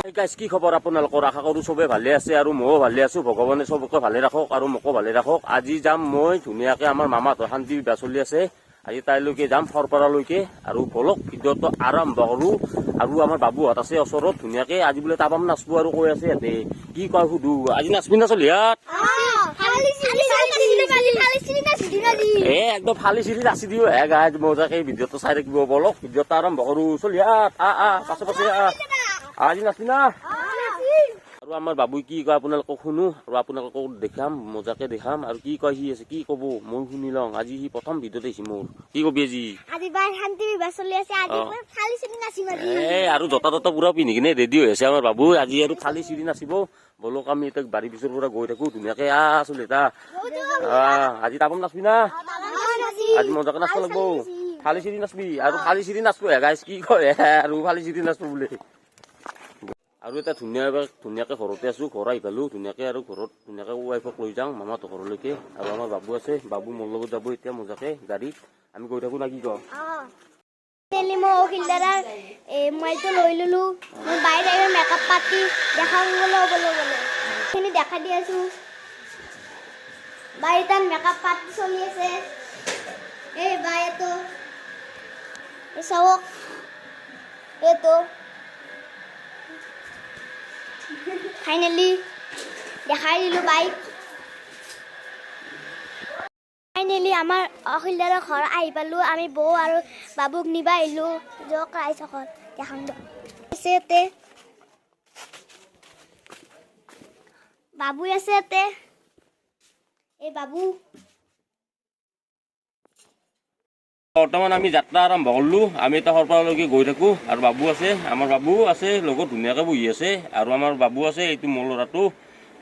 Guys কি খবৰ আপোনালোকৰ? আশা কৰোঁ চবে ভালে আছে আৰু ময়ো ভালে আছো। ভগৱানে চবকে ভালে ৰাখক আৰু মোকো ভালে ৰাখক। আজি যাম মই ধুনীয়াকে আমাৰ মামাহঁতৰ শান্তি বিবাহ চলি আছে। আজি তাইলৈকে যাম সৰপাৰালৈকে আৰু বলক ভিডিঅ'টো আৰম্ভ কৰোঁ। আৰু আমাৰ বাবুহঁত আছে ওচৰত ধুনীয়াকে আজি বোলে তাবাম নাচবো আৰু কৈ আছে ইয়াতে কি কয় সুধো। আজি নাচবি না চলি ইয়াত একদম ফালি চিৰি নাচি দিও হে গাইজ মজাকে ভিডিঅ'টো চাই থাকিব। বলক ভিডিঅ'টো আৰম্ভ কৰোঁ। চলি ইয়াত পাছে পাছে আজি নাচবি না। আৰু আমাৰ বাবুই কি কয় আপোনালোকক শুনো আৰু আপোনালোকক দেখাম মজাকে দেখাম আৰু কি কয় সি আছে কি কব মই শুনি লওঁ। আজি সি প্ৰথম ভিডিঅ'ত আহিছে মোৰ। কি কবি আজি? আৰু জোতা ততা পুৰা পিন্ধি কিনে ৰেডি হৈ আছে আমাৰ বাবু। আজি আৰু খালি চিৰি নাচিব। বলক আমি এতিয়া বাৰীৰ পিছৰ পৰা গৈ থাকো ধুনীয়াকে চলি এটা আজি তাবোম নাচবি না। আজি মজাকে নাচব লাগব। খালি চিৰি নাচবি আৰু খালি চিৰি নাচবো হে গাইজ কি কয় আৰু খালি চিৰি নাচবো বোলে। আৰু এটা ধুনীয়াকে ঘৰতে আছো। ঘৰ আহি পালো ধুনীয়াকে আৰু ঘৰত ধুনীয়াকে ৱাইফক লৈ যাওঁ মামাহঁতৰ ঘৰলৈকে। আৰু আমাৰ বাবু আছে বাবু মোৰ লগত যাব এতিয়া মজাকে গাড়ীত আমি গৈ থাকো না কি কওঁ। মোবাইলটো লৈ ললো মই বাইরে মেকআপ পাতি দেখাম বলো দেখা দি আছো। বাড়িতে মেকআপ পাতি চলি আছে। এই বাইতো চাওক এইটো ফাইনালি দেখাই দিলো বাইক। ফাইনেলি আমাৰ অখিলদাৰৰ ঘৰ আহি পালো। আমি বৌ আৰু বাবুক নিবা আহিলো জক ৰাইজকত দেখাম আছে বাবু আছে ইয়াতে। এই বাবু বৰ্তমান আমি যাত্ৰা আৰম্ভ কৰিলো। আমি এটা সৰপাৰালৈকে গৈ থাকো আৰু বাবু আছে আমাৰ বাবু আছে লগত ধুনীয়াকে বহি আছে আৰু আমাৰ বাবু আছে এইটো মোৰ ল'ৰাটো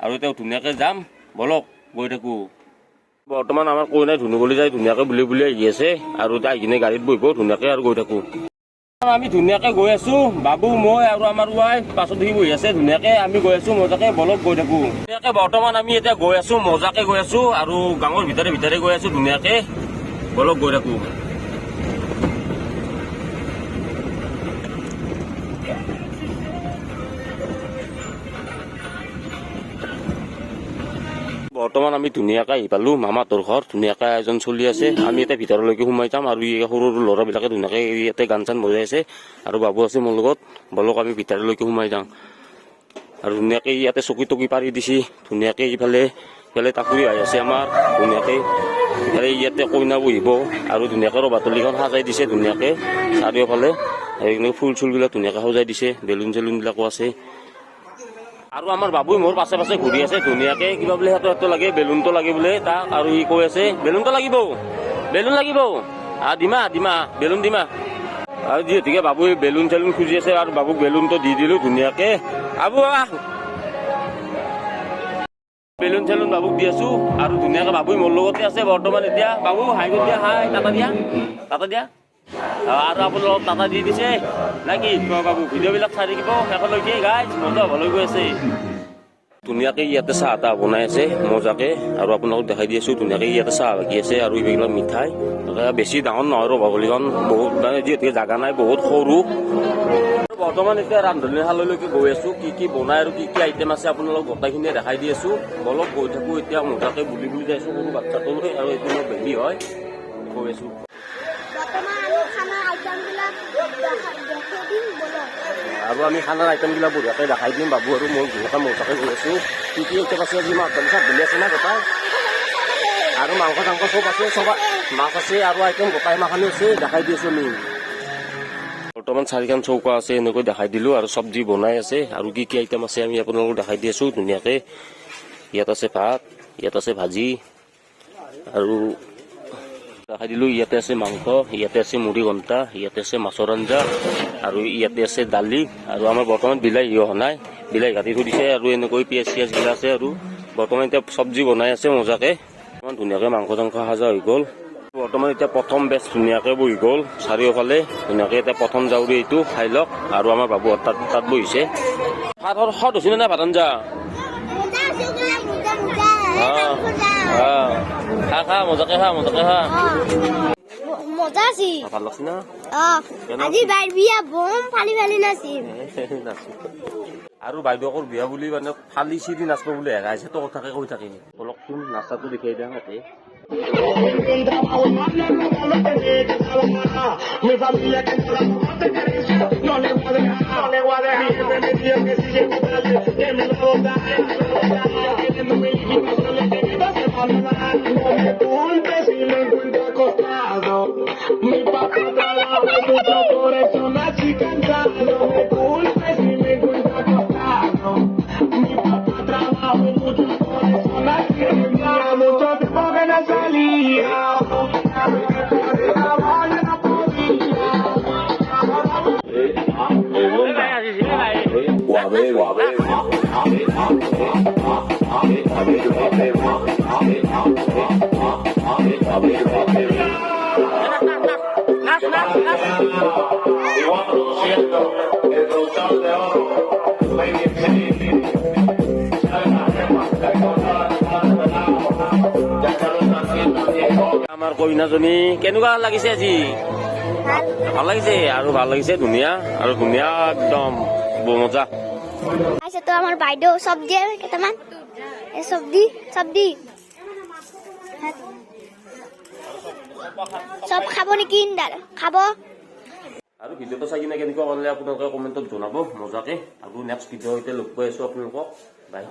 আৰু এতিয়া ধুনীয়াকে যাম বলক গৈ থাকো। বৰ্তমান আমাৰ কইনাই ধুনুবলি যাই ধুনীয়াকে বুলি আহি আছে আৰু আহি কিনে গাড়ীত বহিব ধুনীয়াকে আৰু গৈ থাকো। আমি ধুনীয়াকে গৈ আছো বাবু মই আৰু আমাৰ ৱাইফ পাছত সি বহি আছে ধুনীয়াকে আমি গৈ আছো মজাকে বলক গৈ থাকো। ধুনীয়াকে বৰ্তমান আমি এতিয়া গৈ আছো মজাকে গৈ আছো আৰু গাঁৱৰ ভিতৰে গৈ আছো ধুনীয়াকে বলক গৈ থাকো। বৰ্তমান আমি ধুনীয়াকে আহি পালো মামাহঁতৰ ঘৰ। ধুনীয়াকে আয়োজন চলি আছে। আমি এতিয়া ভিতৰলৈকে সোমাই যাম আৰু সৰু সৰু ল'ৰাবিলাকে ধুনীয়াকে ইয়াতে গান চান বজাই আছে আৰু বাবু আছে মোৰ লগত। বলক আমি ভিতৰলৈকে সোমাই যাওঁ আৰু ধুনীয়াকে ইয়াতে চকী টকী পাৰি দিছি ধুনীয়াকে ইফালে তাকুৰি আহি আছে আমাৰ ধুনীয়াকে ইফালে ইয়াতে কইনা বহিব আৰু ধুনীয়াকে ৰবাতলিখন সাজাই দিছে ধুনীয়াকে চাৰিওফালে ফুল চুলবিলাক ধুনীয়াকে সজাই দিছে বেলুন চেলুন বিলাকো আছে। আৰু আমাৰ বাবুই মোৰ পাছে পাছে ঘূৰি আছে ধুনীয়াকে কিবা বোলে হাতত লাগে বেলুনটো লাগে বোলে তাক আৰু ই কৈ আছে বেলুনটো লাগিব দিমা বেলুন দিমা আৰু যিহেতুকে বাবুই বেলুন চেলুন খুজি আছে আৰু বাবুক বেলুনটো দি দিলো ধুনীয়াকে। বেলুন চেলুন বাবুক দি আছো আৰু ধুনীয়াকে বাবুই মোৰ লগতে আছে বৰ্তমান এতিয়া। বাবু হাই কৰি দিয়া হাই টাটা দিয়া আৰু আপোনালোকক টাটা দি দিছে নে কি বাবু? ভিডিঅ'বিলাক চাই থাকিব শেষলৈকে গাইজ মজা হ'বলৈ গৈ আছে। ধুনীয়াকে ইয়াতে চাহ তাহ বনাই আছে মজাকে আৰু আপোনালোকক দেখাই দি আছো ধুনীয়াকে ইয়াতে চাহ বাকি আছে আৰু এইবিলাক মিঠাই বেছি ডাঙৰ নহয় ৰভাৱলীখন বহুত মানে যিহেতুকে জাগা নাই বহুত সৰু। বৰ্তমান এতিয়া ৰান্ধনীশাললৈকে গৈ আছো কি কি বনাই আৰু কি কি আইটেম আছে আপোনালোকক গোটেইখিনিয়ে দেখাই দি আছো। বলক গৈ থাকো এতিয়া মজাকে বুলি যাইছো সৰু বাচ্ছাটোলৈ আৰু এইটো মোৰ বেবী হয় গৈ আছো। আৰু আমি খানাৰ আইটেমবিলাক বঢ়িয়াকৈ দেখাই দিম বাবু আৰু মই ধুনীয়াকৈ মজাকৈ গৈ আছো। কি কি আইটেম আছে আজি মাছ চাত ধুনীয়া আছে না গোটাই আৰু মাংস চাংস চব আছে চব মাছ আছে আৰু আইটেম গোটাই মাখানি আছে দেখাই দি আছো আমি। বৰ্তমান 4খন চৌকা আছে এনেকৈ দেখাই দিলো আৰু চব্জি বনাই আছে আৰু কি কি আইটেম আছে আমি আপোনালোকক দেখাই দি আছো ধুনীয়াকে। ইয়াত আছে ভাত ইয়াত আছে ভাজি আৰু দেখাই দিলো ইয়াতে আছে মাংস ইয়াতে আছে মুড়ি ঘণ্টা ইয়াতে আছে মাছৰ আঞ্জা আৰু ইয়াতে আছে দালি আৰু আমাৰ বৰ্তমান বিলাহী অহা নাই বিলাহী কাটি থৈ দিছে আৰু এনেকৈ পিঁয়াজ চিয়াজবিলাক আছে আৰু বৰ্তমান এতিয়া চব্জি বনাই আছে মজাকে। ইমান ধুনীয়াকে মাংস চাংস সাজা হৈ গ'ল। বৰ্তমান এতিয়া প্ৰথম বেচ ধুনীয়াকে বহি গ'ল চাৰিওফালে ধুনীয়াকে এতিয়া প্ৰথম যাওঁৰি এইটো খাই লওক আৰু আমাৰ বাবুহঁত তাত বহিছে। ভাতৰ সোৱাদ হৈছে নে ভাত আঞ্জা? খা মজাকে খা মজা আছে ভাল লাগছে না আজি বাইৰ বিয়া বম ফালি ফালি নাচিম নাচো আৰু বাইদেউকৰ বিয়া বুলি মানে ফালি চিৰি নাচব বুলি হেৰাইছে তো কথাকে কৈ থাকে অলপচোন নাচাটো দেখাই দিয়া তাতে Mi familia que no te acaricia, no le voy a dejar, no le voy a dejar. Siempre me dijo que si llego tarde, que me lo botaré. Queriendo mi hijita, no le tengo que abandonar. No me culpes si me encuentro acostado. Mi papá trabaja mucho, por eso nací cansado. No me culpes si me encuentro acostado. Mi papá trabaja mucho, por eso nací cansado. Mucho tiempo que no salía. Y vamos produciendo el productor de oro, Lady Penny. আমাৰ কইনাজনী কেনেকুৱা লাগিছে আজি ভাল লাগিছে আৰু ভাল লাগিছে ধুনীয়া আৰু ধুনীয়া একদম মজা আচ্ছা তো আমার বাইদেউ সব দিয়ে কেটামান এই সব দি সব খাব নেকি খাব আৰু ভিডিঅ'টো চাই কিনে কেনেকুৱা কৰিলে আপোনালোকে কমেণ্টত জনাব মজাকে আৰু নেক্সট ভিডিঅ' এতিয়া লগ পাই আছো আপোনালোকক বাই